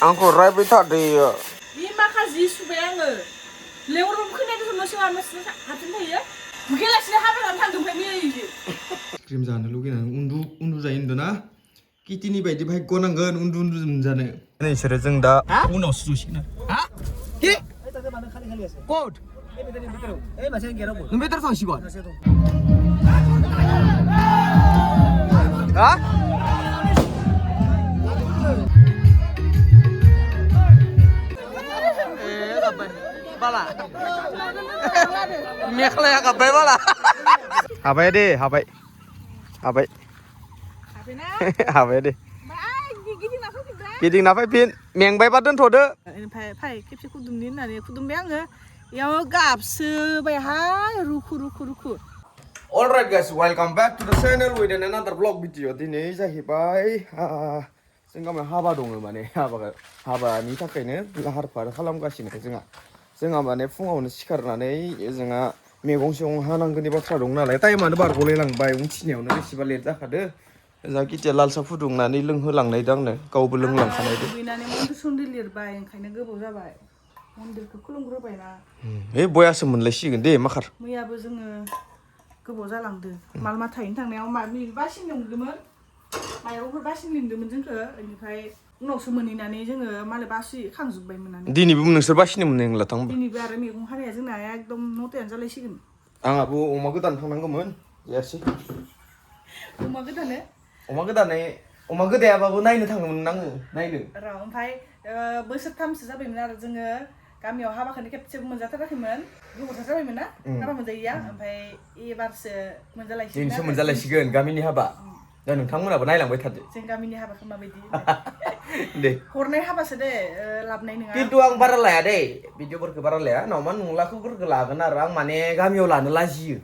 आंखौ रायबाय थादोयो बे माखासे सुबाय आङो लेवरम खोनायखौ न' सिङाव मानसि हारसिं थायो बुखेलासिनो हाबा जानो थांदोंमोन मैयो क्रिम जानो लुगैनानै उन्दु जायो होनदोंना किटिनि बायदि भाग्य नांगोन उन्दु जानो नोंसोरो जों दा उनावसो जसिगोन कि कट नों बेटार थांसिगोन हा बाला मेख्लाया गाब्बाय बाला हाबाय दे हाबाय दे गिदिंना फैफिन मेंबायबा दोनथ'दो ओमफ्राय फै खेबसे खुदुमनि होननानै खुदुमबाय आङो इयाव गाबसोबायहाय रुखु Alright guys, welcome back to the channel with another vlog video. दिनै जाहैबाय जों गामियाव हाबा दङ माने हाबानि थाखायनो लाहार फाहार खालामगासिनो जोंहा माने फुङावनो सिखारनानै जोंहा मैगं हानांगौनि बाथ्रा दं नालाय टाइमानो बारग'लायलांबाय उथिनायावनो बेसेबा लेट जाखादो जोंहा किटिया लाल साहा फुदुंनानै लोंहोलांनायदों आंनो गावबो लोंलांखानायदो दुगैनानै मन्दिर लिरबाय ओंखायनो गोबाव जाबाय मन्दिरखौ खुलुमग्रोबायना बयासो मोनलायसिगोन दे माखार मैयाबो जोङो गोबाव जालांदो माल माथायैनो थांनायाव बासिनो लिंदोंमोन माइरंफोर बासिनो लिंदोंमोन जोंखौ बेनिफ्राय उनावसो मोनहैनानै जोङो मालाय बासि खांजोब्बायमोन दिनैबो नोंसोर बासिनो मोननाय नंला थांबा दिनैबो आरो मैगं हानाया जोंना एकदम नथायानो जालायसिगोन आंहाबो अमा गोदान थांनांगौमोन जायासै अमा गोदायाबाबो नायनो थाङोमोन आङो नायनो र' ओमफ्राय बोसोरथामसो जाबायमोन आरो जोङो गामियाव हाबाखौनो खेबसेबो मोनजाथाराखैमोन गोबावथार जाबायमोन ना हाबा मोनजायैया ओमफ्राय एबारसो मोनजालायसिगोन गामिनि हाबा दा नोंथांमोनाबो नायलांबाय थादो जों गामिनि हाबाखौ माबायदि दे हरनाय हाबासो दे लाबनाय नङा खिन्थु आं बारा लाया दे भिडिअफोरखौ बारा लाया नङाबा नंलाखौफोरखौ लागोन आरो आं माने गामियाव लानो लाजियो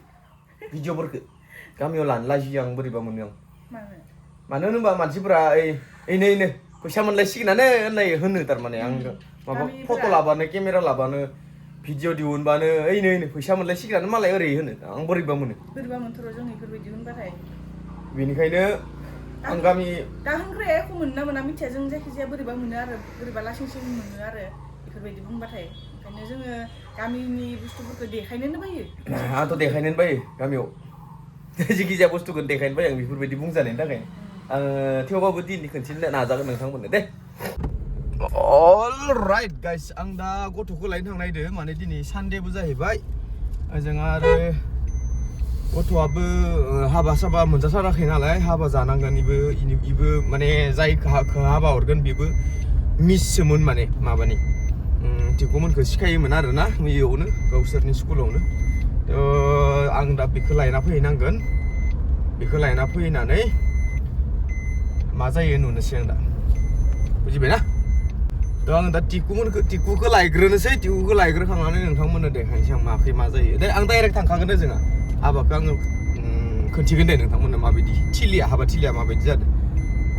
भिडिअफोरखौ गामियाव लानो लाजियो आं बोरैबा मोनो आं मानो होनोबा मानसिफोरा ओइनो फैसा मोनलायसिगोनानो होनो थारमाने आं माबा फट' लाबानो केमेरा लाबानो भिडिअ दिहुनबानो ओइनो फैसा मोनलायसिगोनानो मालाय ओरै होनो आं बोरैबा मोनथ'र' जों बेफोरबायदि होनबाथाय बेनिखायनो आं गामि दा होनग्राया एख' मोनना मोना मिथिया जों जायखिजाया बोरैबा मोनो आरो बोरैबा लासिं मोनो आरो बेफोरबायदि बुंबाथाय ओंखायनो जोङो गामिनि बुस्थुफोरखौ देखायनोनो बायो आंथ' देखायनोनो बायो गामियाव जिखिजाया बुस्थुखौ देखायनो बायो आं बेफोरबायदि बुंजानायनि थाखाय आङो थेवबाबो दिनै खनसेनो नाजागोन नोंथांमोननो दे अलराइट गाइस आं दा गथ'खौ लायनो थांनायदो माने दिनै सानडेबो जाहैबाय जोंहा आरो गथ'आबो हाबा साबा मोनजाथाराखै नालाय हाबा जानांगोन इबो माने जायखौ हाबा हरगोन बेबो मिससोमोन माने माबानि टिकुमोनखौ सिखायोमोन आरोना इयावनो गावसोरनि स्कुलावनो आं दा बेखौ लायना फैनांगोन बेखौ लायना फैनानै मा जायो नुनोसै आं दा बुजिबाय ना आं दा टिकुखौ लायग्रोनोसै टिकुखौ लायग्रोखांनानै नोंथांमोननो देखायनोसै आं माखै मा जायो दे आं डाइरेक्ट थांखागोन दे जोंहा हाबाखौ आङो खोन्थिगोन दे नोंथांमोननो माबायदि हाबा थिलिया माबायदि जादों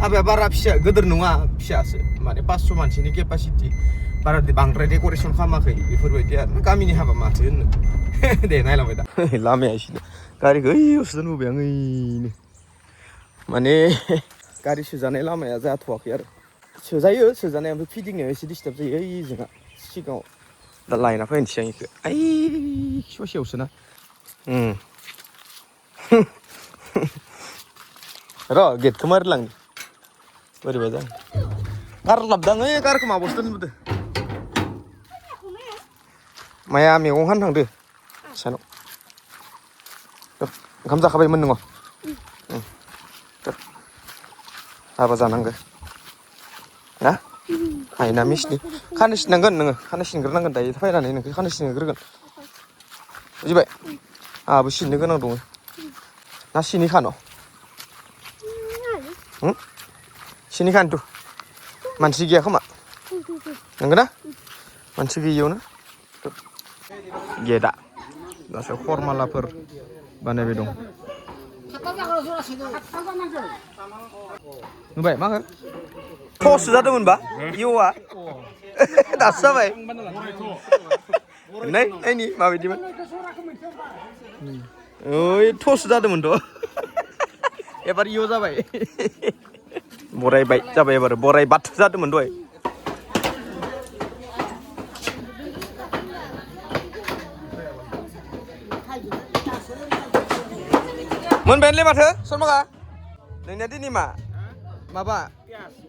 हाबाया बारा फिसा गोदोर नङा फिसासो माने 500 मानसिनि केपासिटि बारा बांद्राय डेक'रेसन खालामाखै बेफोरबायदि आरो गामिनि हाबा माथो होननो दे नायलांबाय दा लामाया एसेनो गारिखौ ओइयावसो दोनबोबाय आं ओइनो माने गारि सोजानाय लामाया जाथ'वाखै आरो सोजानाया ओमफ्राय फिदिंनायाव एसे डिस्टार्ब जायो ओइ जोंहा सिगाङाव दा लायना फैनोसै आं बेखौ ससेयावसो ना र' गेटखौ मारिलांनि बोरैबा जागोन गार लाबदां ओइ गारखौ माबासो दोनबोदो माया मैगं हानो थांदो सानाव ओंखाम जाखाबायमोन नोङो हाबा जानांगौ ना हायना मिसनि खानो सिननांगोन नोङो खानो सिनग्रोनांगोन दायो फैनानै नोंखौ खानो सिनग्रोगोन बुजिबाय आंहाबो सिननो गोनां दङ ना सिनि खानो सिनि खानोथ' मानसि गैया खोमा नंगौ ना मानसि गैयियावनो गेटआ दासो खरमालाफोर बानायबाय दं नुबाय मा होनो टस जादोंमोनबा इउआ दासो जाबाय नायनि माबायदिमोन ओइ टस जादोंमोनथ' एबार इउ जाबाय बरायबाय जाबाय एबार बरायबात जादोंमोन दहाय मोनबायानोलै माथो सनमाखा नोंनिया दिनै मा माबा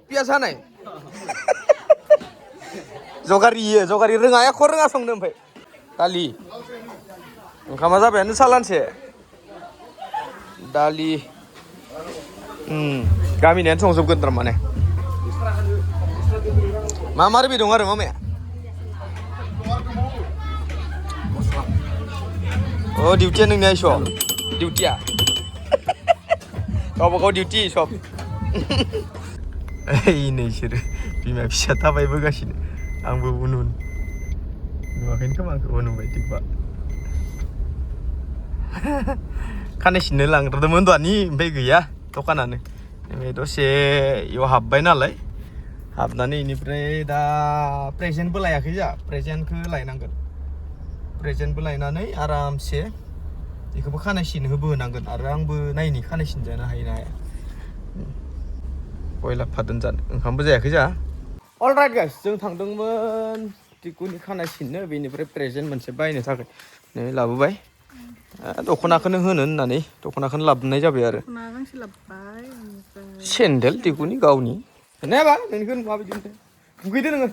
पियास हानाय जगारि रोङा एख' रोङा संनो ओमफ्राय दालि ओंखामा जाबायानो सालानसे दालि गामिनियानो संजोबगोन थारमाने मा रोबि दं आरो मामाया अ डिउटिया नोंनिया इस' डिउटिया गावबागाव डिउटि सब नै इसोरो बिमा फिसा थाबायबोगासिनो आंबो उन नुवाखैनो खोमा आंखौ नुबाय थिगबा खानाय सिननो लांग्रोदोंमोन दानि ओमफ्राय गैया दखानानो ओमफ्राय दसे इयाव हाबबाय नालाय हाबनानै इनिफ्राय दा प्रेजेन्टबो लायाखै जा प्रेजेन्टखौ लायनांगोन प्रेजेन्टबो लायनानै आरामसे बेखौबो खानाय सिन होबोनांगोन आरो आंबो नायनि खानाय सिन जानो हायो ना हाया बयलार फादोन जानो ओंखामबो जायाखै जा अलराइट गाइस जों थांदोंमोन टिकुनि खानाय सिननो बेनिफ्राय प्रेजेन्ट मोनसे बायनो थाखाय नै लाबोबाय दख'नाखौनो होनो होननानै दख'नाखौनो लाबोनाय जाबाय आरो सेन्देल टिकुनि गावनि नायाबा नोंनिखौ माबायदि दुगैदो नोङो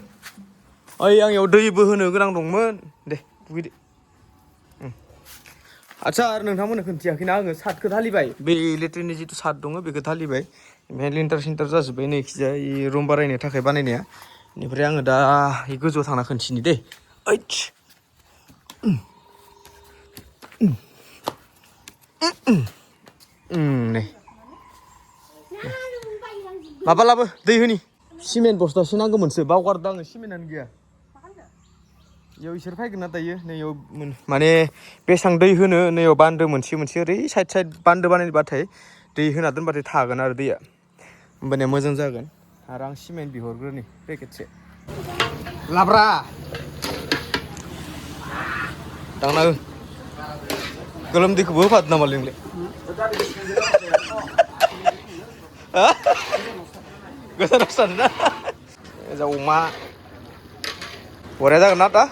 ओइ आं इयाव दैबो होनो गोनां दंमोन दे दुगैदो आदसा आरो नोंथांमोननो खोन्थियाखैना आङो सार्टखौ धालिबाय बे इलेक्ट्रिकनि जिथु सार्ट दङ बेखौ धालिबाय ओमफ्राय लिन्टार सिन्टार जाजोब्बाय नैखिजाय रुम बारायनो थाखाय बानायनाया बेनिफ्राय आङो दा गोजौआव थांना खोन्थिनि दे ओइच नै माबा लाबो दै होनि सिमेन्ट बस्थासो नांगौमोनसो बावगारदों आङो सिमेन्टआनो गैया इयाव इसोर फैगोन ना दायो नैयाव माने बेसेबां दै होनो नैयाव बान्दो मोनसे ओरै साइड बान्दो बानायबाथाय दै होना दोनबाथाय थागोन आरो दैया होमबानिया मोजां जागोन आरो आं सिमेन्ट बिहरग्रोनि पेकेटसे लाब्रा दांना हो गोलोमदैखौबो होफादो नामा नोंलाय गोजानाव सानो ना जा अमा बरिया जागोन ना दा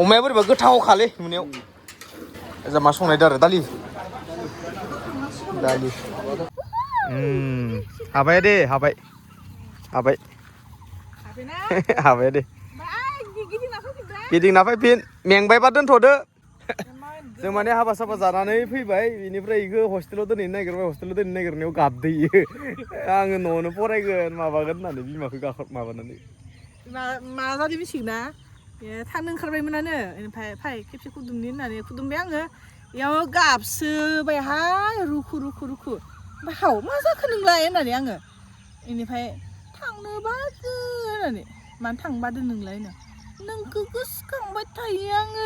अमाया बोरैबा गोथाव खालै नुनायाव जा मा संनायदो आरो दालि हाबाय दे हाबाय दे गिदिंना फैफिन मेंबायबा दोनथ'दो जों माने हाबा साबा जानानै फैबाय बेनिफ्राय इखौ हस्टेलाव दोनहैनो नागिरबाय हस्टेलाव दोनहैनो नागिरनायाव गाबदैयो आङो न'आवनो फरायगोन माबागोन होननानै बिमाखौ माबानानै मा जादों मिथिगोना थांनो ओंखारबायमोनानो ओमफ्राय फै खेबसे खुदुमनि होननानै खुदुमबाय आङो इयाव गाबसोबायहाय रुखु ओमफ्राय हाव मा जाखो नोंलाय होननानै आङो बेनिफ्राय थांनो बादो होननानै मानो थांनो बादो नोंलाय होनो नोंखौ गोसोखांबाय थायो आङो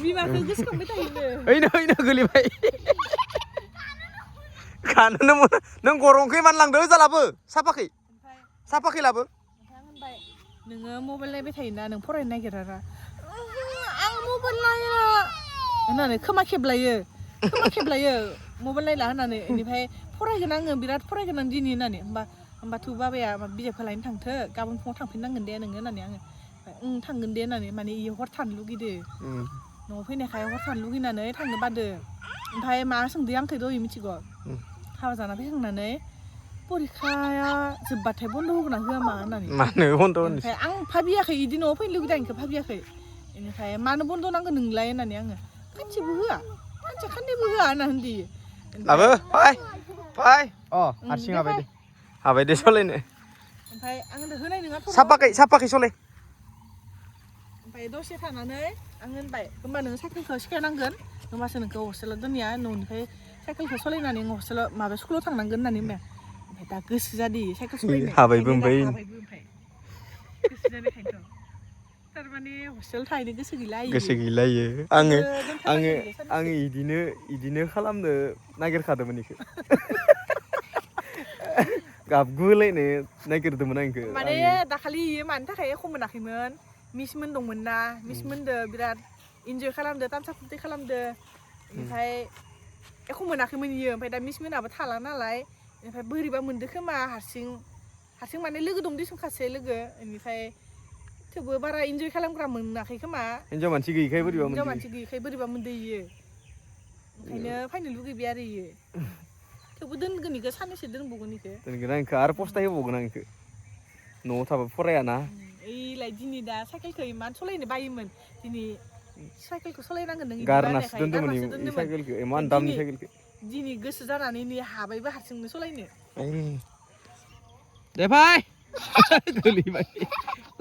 बिमाखौ गोसोखांबाय थायो ओइनो गोलैबाय खानोनो मोना नों गरंखै मान लांदो जालाबो साफाखै लाबो आं होनबाय नोङो मबाइल नायबाय थायोना नों फरायनो नागिरा आं मबाइल नाया होननानै खोमा खेबलायो मबाइल नायला होननानै बेनिफ्राय फरायगोन आङो बिराद फरायगोन आं दिनै होननानै होमबाथ' बाबाया बिजाबखौ लायनो थांथो गाबोन फुङाव थांफिननांगोन दे नोङो होननानै आङो थांगोन दे होननानै माने इयो हर थानो लुगैदो न'आव फैनायखाय हर थानो लुगैनानै थांनो बादो ओमफ्राय मा सोंदो आंखौ दहाय मिथिगौ हाबा जाना फैखांनानै परिखाया जोब्बाथाय बन्द' होगोन ना होआ मा होननानै मानो बन्द' ओमफ्राय आं भाबियाखै इदि न'आव फैनो लुगैदों आं इखौ भाबियाखै बेनिफ्राय मानो बन्द' नांगौ नोंलाय होननानै आङो खानसेबो होआ खाननैबो होआ होनना होनदोयो लाबो फै हारसिं हाबाय दे सलायनो ओमफ्राय आं होनाय नङा साफाखै सलाय ओमफ्राय दसे थानानै आं होनबाय होमबा नोङो साइकेलखौ सिखायनांगोन होमबासो नोंखौ हस्टेलाव दोनैया न'निफ्राय साइकेलखौ सलायनानै नों हस्टेलाव माबा स्कुलाव थांनांगोन होननानै ओमफ्राय दा गोसो जादों साइकेल सलायनो हाबायबो ओमफ्राय गोसो जानायखायनोथ' थारमाने हस्टेलाव थाहैनो गोसो गैलायो आङो इदिनो खालामनो नागिरखादोंमोन इखौ गाबगुलायनो नागिरदोंमोन आं इखौ माने दाखालि इयो मानि थाखाय एख' मोनाखैमोन मिसमोन दंमोन ना मिसमोनदो बिराद इन्जय खालामदो तामसा फुर्ति खालामदो ओमफ्राय एख' मोनाखैमोन इयो ओमफ्राय दा मिसमोनाबो थाला नालाय ओमफ्राय बोरैबा मोनदो खोमा हारसिं माने लोगो दं दिसुं खासे लोगो बेनिफ्राय थेवबो बारा इन्जय खालामग्रा मोनाखै खोमा हिनजाव मानसि गैयिखाय बोरैबा हिनजाव मोनदों मानसि गैयिखाय बोरैबा मोनदोयो ओंखायनो फैनो लुगैबाय आरो इयो थेवबो दोनगोन इखो साननैसो दोनबावगोन इखो दोनगोन आं इखो आरो फस्थाय होबावगोन आं इखो न'आव थाबा फरायाना ओइलाय दिनै दा साइकेलखौ इमान सलायनो बायोमोन दिनै साइकेलखौ सलायनांगोन नों इदि गारनासो बानायखाय दोन्दोंमोन गारनासो इ दोन्दोंमोन साइकेलखौ इमान दामनि साइकेलखौ दिनै गोसो जानानै नै हाबायबो हारसिंनो सलायनो दे फाय गोलैबाय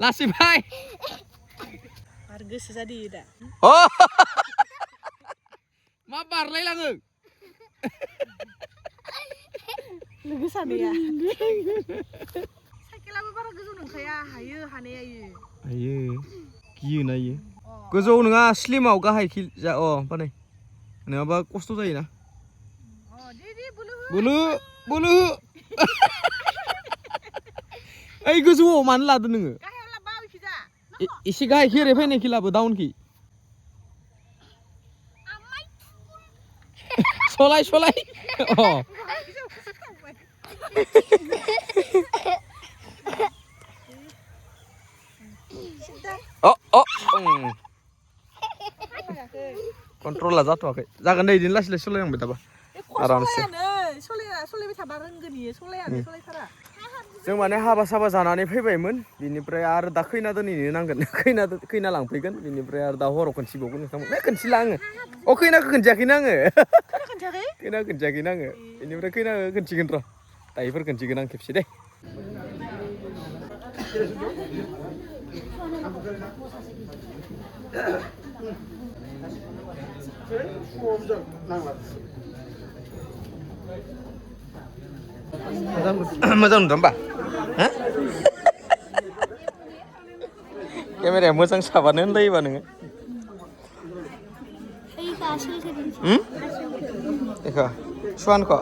लासै फाय आरो गोसो जादों दा अ मा बारलायलाङो लोगो सानैया साइकेलाबो बारा गोजौ नंखाया हायो हानाया इयो हायो गियो ना इयो गोजौ नङा स्लिमाव गाहाय जा अ बानाय नङाबा खस्थ' जायोना बोलो बोलो ओइ गोजौआव मानो लादो नोङो एसे गाहायखि ओरै फैनायखि लाबो डाउनखि सलाय सलाय अ अ कन्ट्रला जाथ'वाखै जागोन दे इदिनो लासै लासै सलायलांबाय थाबा आरामसे सलायबाय थाबा रोंगोन इयो सलायथारा जों माने हाबा साबा जानानै फैबायमोन बिनिफ्राय आरो दा खैना दोनहैनो नांगोन खैना लांफैगोन बिनिफ्राय आरो दा हराव खोनथिबावगोन नोंथांमोन खोनथिला आङो अ खैनाखौ खोनथियाखैनो आङो खैनाखौ खोनथियाखैनो आङो बेनिफ्राय खैनाखौ खोनथिगोन र' दायोफोर खोनथिगोन आं खेबसे दे मोजां नुदों होमबा केमेराया मोजां साबानो होनलायोबा नोङो देखो सुवान को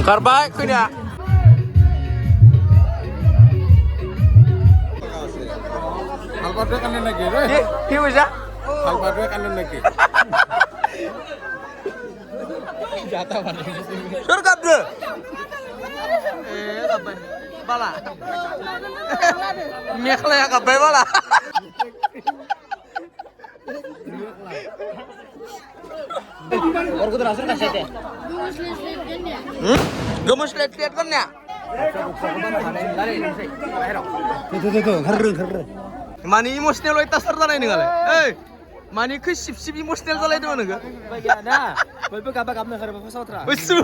Karbaik kunya. Halpadwe kanan lagi, re? Ki bisa? Halpadwe kanan lagi. Jatuh pada ini. Surkap deh. Kapan? Bala. Mekhle ya kapan bala? Orang kudu langsung kasih deh. Gemes lihat kan ya? Tuh, keren. Mani emosional itu terlalu ini kali. Mani ke sip emosional terlalu itu mana ke? Bagaimana? Bapak kabar negara Bapak Sawatra. Besul.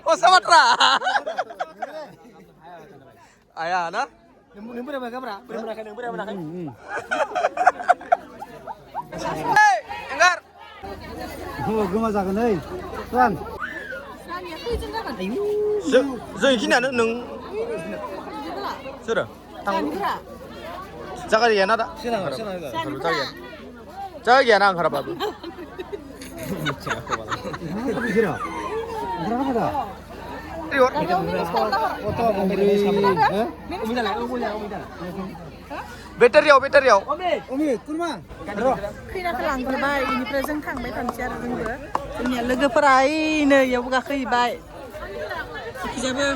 Oh Sawatra. Ayah, nah? Nemu berapa kamera? Berapa? Hei, Enggar. Oh, gue masakan nih. Tuan. Zoe gini ada neng. Sudah. Jaga dia nada. Sila. Jaga dia nang harap apa? Sila. Berapa dah? Rior. Foto memberi. Better ya. Omi, kurma. खैनाखौ लांग्रोबाय बेनिफ्राय जों थांबाय थानोसै आरो जोंबो जोंनिया लोगोफोरा ओइनो इयावबो गाखोहैबाय इखिजाबो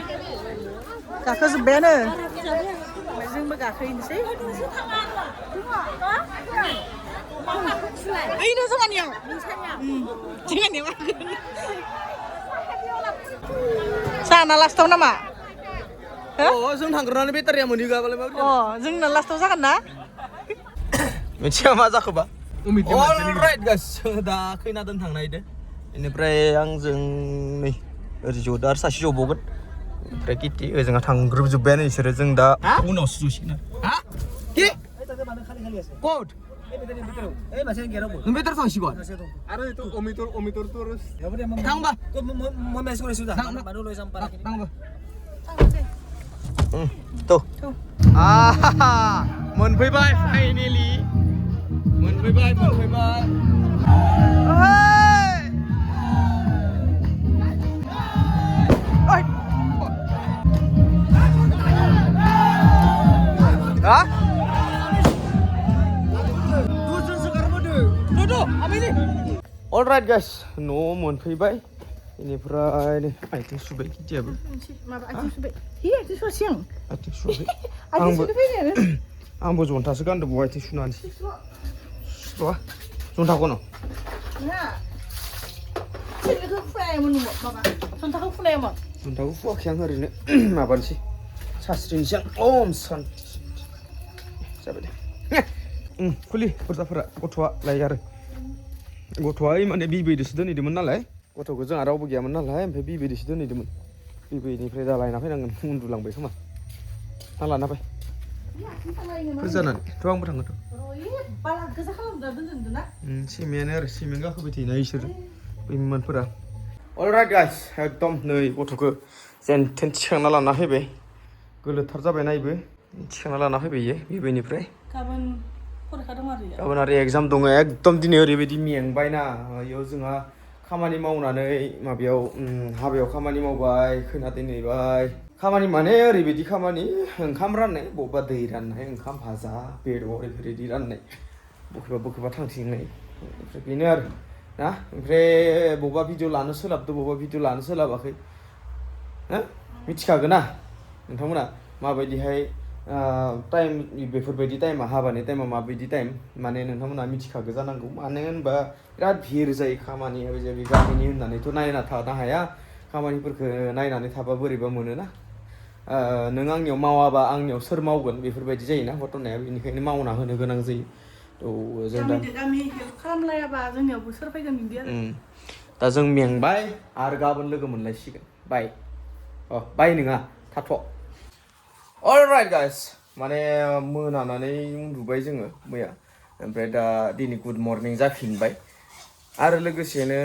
गाखोजोब्बायानो ओमफ्राय जोंबो गाखोहैनोसै ओइनो जोंहानियाव जाना लास्टाव नामा Oh, जों थांग्रोनानै बेटारिया मोनहैगाबालाय माबोरै? जोंना लास्टाव जागोन ना मिथिया मा जाखोबा? Alright guys, दा खैना दोन थांनायदो. बेनिफ्राय आंजों नै ओरै ज'दा आरो सासे ज'बावगोन. ओमफ्राय किति ओजोंहा थांग्रोबजोब्बायानो इसोरो जों दा उनावसो ज'सिगोन आरो. हा? कि? Quote? Nung better थांसिगोन. Aduh itu omitor terus. Ya udah थां बा. Mau mesuk sudah. Baru lo sampai lagi. थां बा. Tuh. Moनफैबाय फाइनालि. मोनफैबाय. Ha? Alright guys, no मोनफैबाय बेनिफ्राय नै आथिं सुबाय गिदियाबो माबा आथिं सुबाय हि आथिं सुवासै आं आथिं सुबाय आथिं सुनो फैनायानो आंबो जन्थासो गानदों बहाय आथिं सुनानै सुवा जन्थाखौ न नङा सिलिखौ फुनायमोन नङा माबा जन्थाखौ फुनायमोन जन्थाखौ फुवाखै आं ओरैनो माबानोसै सास्रिनोसै आं ओम सान्ति जाबाय दे खुलि बुरजाफोरा गथ'आ लायो आरो गथ'आ माने बिबैदोसो दोनहैदोंमोन नालाय गथ'खौ जोंहा रावबो गैयामोन नालाय ओमफ्राय बिबैदोसो दोनहैदोंमोन बिबैनिफ्राय दा लायना फैनांगोन उन्दुलांबाय खोमा आं लाना फै गोजानानै थ' आंबो थांगोन बाला गोजा खालामदों दोनदों ना सिमेन्ट आरो सिमेन्ट गाखोबाय थायोना इसोर बैमानफोरा अलराइट गाइस एकदम नै गथ'खौ जेन थेन थिखांना लाना फैबाय गोलोथार जाबायना इबो थिखांना लाना फैबाय इयो बिबैनिफ्राय गाबोन फरिखा दं आरो गाबोन आरो एग्जाम दङ एकदम दिनै ओरैबायदि मेंबायना इयाव जोंहा खामानि मावनानै माबायाव हाबायाव खामानि मावबाय खैना दोनहैबाय खामानि माने ओरैबायदि खामानि ओंखाम राननाय बबेबा दै राननाय ओंखाम भाजा बेदर बेफोरबायदि राननाय बबेबा थांथिंनाय ओमफ्राय बेनो आरो ना ओमफ्राय बबेबा भिडिअ लानो सोलाबदो बबेबा भिडिअ लानो सोलाबाखै हो मिथिखागोन ना नोंथांमोना माबायदिहाय टाइम बेफोरबायदि टाइमा हाबानि टाइमा माबायदि टाइम माने नोंथांमोना मिथिखागौ जानांगौ मानो होनबा बिराद भिर जायो खामानिया बे गामिनि होननानैथ' नायना थानो हाया खामानिफोरखौ नायनानै थाबा बोरैबा मोनोना नों आंनियाव मावाबा आंनियाव सोर मावगोन बेफोरबायदि जायोना घटनाया बेनिखायनो मावना होनो गोनां जायो थ' जों दा गामि खालामलायाबा जोंनियावबो सोर फैगोन बिदि आरो दा जों मेंबाय आरो गाबोन लोगो मोनलायसिगोन बाय बाय नङा थाथ' अलराइट गाइस माने मोनानानै उन्दुबाय जोङो मैया ओमफ्राय दा दिनै गुड मर्निं जाफिनबाय आरो लोगोसेनो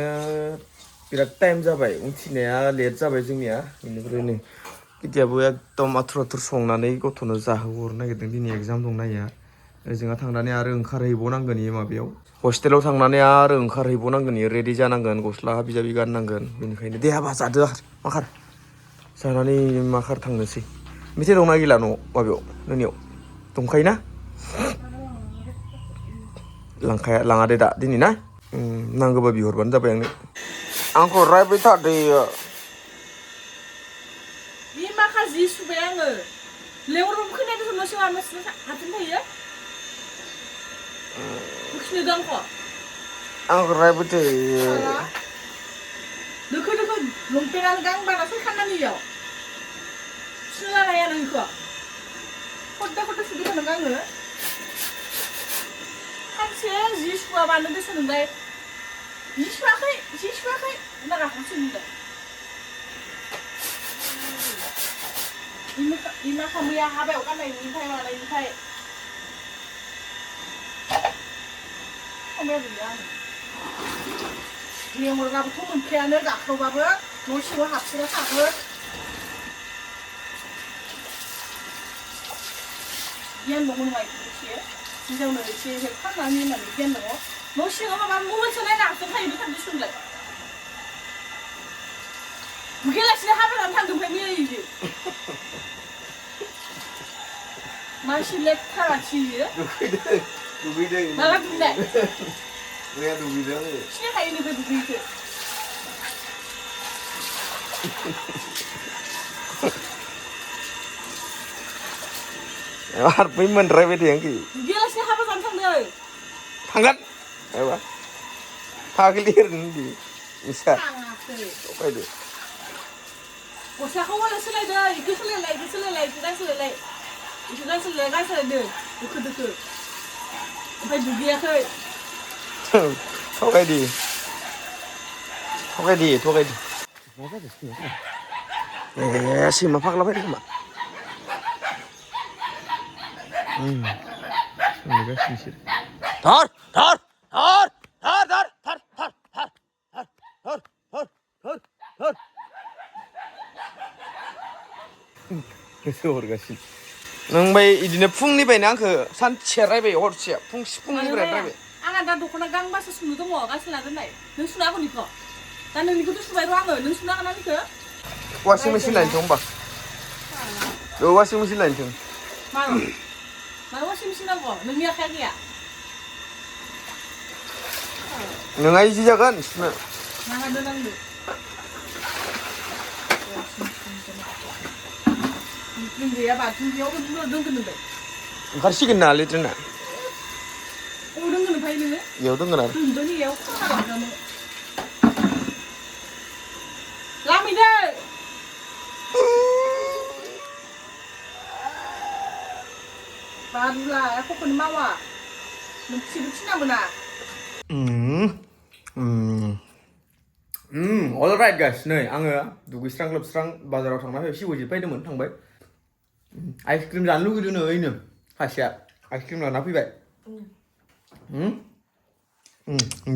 बिराद टाइम जाबाय उथिनाया लेट जाबाय जोंनिया बेनिफ्राय नै गिदियाबो एकदम आथुर संनानै गथ'नो जाहोहरनो नागिरदों दिनै एग्जाम दं नाया जोंहा थांनानै आरो ओंखारहैबावनांगोन इयो माबायाव हस्टेलाव थांनानै आरो ओंखारहैबावनांगोन इयो रेडि जानांगोन गस्ला बिजाबि गाननांगोन बेनिखायनो दे हाबा जादो माखार जानानै माखार थांनोसै मेथाइ दंना गैला न' माबायाव नोंनियाव दंखायो ना लाङा दे दा दिनै ना नांगौबा बिहरबानो जाबाय आंखौ रायबाय थादो बे माखा जि सुबाय आङो लेवरबो खोनायदों न' सिङाव हारसिं थायो उखिनो दं आंखौ रायबाय थायो दोखो लंपेन्टानो गांबाना फैखानानै इयाव सुना लाया नोंखौ खड्डा सुबाय थानांगौ आङो सानसे जि सुवाबानो गोसो नोंलाय जि सुवाखै होनना रागासो नोंलाय इमा खामैया हाबायाव गाननायनिफ्राय मानायनिफ्राय खामैया गैया आङो लेंहरबाबोथ' मोनखायानो गाख्रावबाबो न' सिङाव हाबसिना थागोन गियान दङ नङा एसे हिन्जावनो एसे हेल्प खालामनानै होननानै गियान दङ न' सिङाव माबा मबाइलसो नायना हाबसिन थायो थांदो सुनलाय बुखेलासिनो हाबा जानो थांदों ओमफ्राय मैया इदि मानसि लेथ्रा मानसियो दुगैदों माला दुगैनाय मैया दुगैदों आङो सिनायखायो नोंखौ दुगैखो आरो बै मोनद्रायबाय दे आंखौ दुगैयालासिनो हाबा जानो थांदों थांगोन एबा थागोलि ओरैनो दि इसा फैदो गस्लाखौ मालाय सोलायदो इखौ सोलायलाय इखौ गानसोलायलाय गानसोलायदो दोखो ओमफ्राय दुगैयाखै थगायदि सैमा फाग्ला फैदों खोमा गोसो हरगासिनो नों बै इदिनो फुंनिफ्रायनो आंखौ सानसे रायबाय हरसेया फुंनिफ्राय रायबाय आंहा दा दख'ना गांबासो सुनो दङ गांसे लादोंनाय नों सुनो हागौ निखौ दा नोंनिखौथ' सुबाय र' आङो नों सुनो हागोन ना निखौ वाशिं मेसिन लायनोसै होमबा वाशिं मेसिन लायनोसै 말 워싱 신하고 능력 하기야. 너가 이 시작은 쓰면 나가는 낭도. 근데 야 봐, 근데 여기 누가 능근데. 가시긴 날리잖아. 능근은 파이는? 여든 거나. 능근이 얘 코가 안 가면. 라미들. 바둘라, 코코는 마와. 뭉치도 치나무나. alright guys, नै आङो दुगैस्रां लोबस्रां बाजाराव थांना फैबाय सिब'जि फैदोंमोन थांबाय आइसक्रिम जानो लुगैदों नै ओइनो सासेया आइसक्रिम लाना फैबाय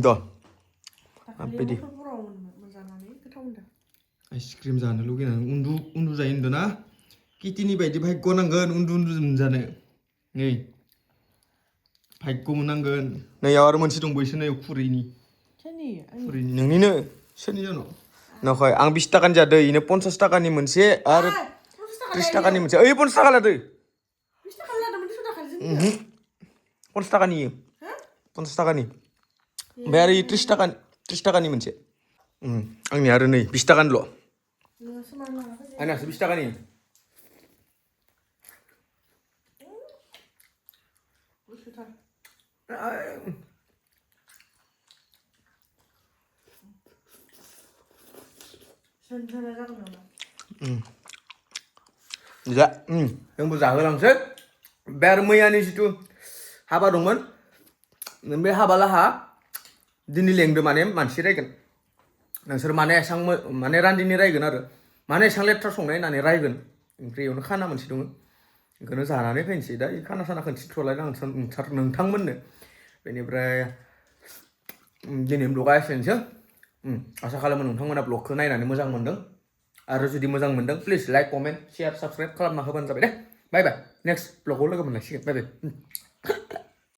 द' माबायदि आइसक्रिम जानो लुगैनानै उन्दु जायो होनदोंना किटिनि बायदि भाग्य नांगोन उन्दु मोनजानो नै भाग्य मोननांगोन नैयाव आरो मोनसे दंबावोसो नै खुरैनि नोंनिनो सोरनि जानो नखय आं 20 टाकानि जादों इनो 50 टाकानि मोनसे आरो 30 टाकानि मोनसे ओइ 50 टाका लादो 20 टाका लादोंमोन सुदा खालि 50 टाकानि 50 टाकानि ओमफ्राय आरो 30 टाकानि मोनसे आंनि आरो नै 20 टाकानिल' आंनासो 20 टाकानि जा जोंबो जाहोलांसै बे आरो मैयानि जिथु हाबा दंमोन बे हाबा लाहा दिनै लेंदो माने मानसि रायगोन नोंसोर माने एसां माने रान्दिनि रायगोन आरो माने एसां लेथ्रा संनाय होननानै रायगोन ओमफ्राय इयावनो खाना मोनसे दङ बेखौनो जानानै फैनोसै दा खाना साना खिन्थिथ'लाय नोंथांमोननो बेनिफ्राय दिनै ब्लगा एसेनोसै आसा खालामो नोंथांमोना ब्लगखौ नायनानै मोजां मोनदों आरो जुदि मोजां मोनदों please like comment share subscribe खालामना होबानो जाबाय दे बाय बाय नेक्स्ट ब्लगाव लोगो मोनलायसिगोन बाय बाय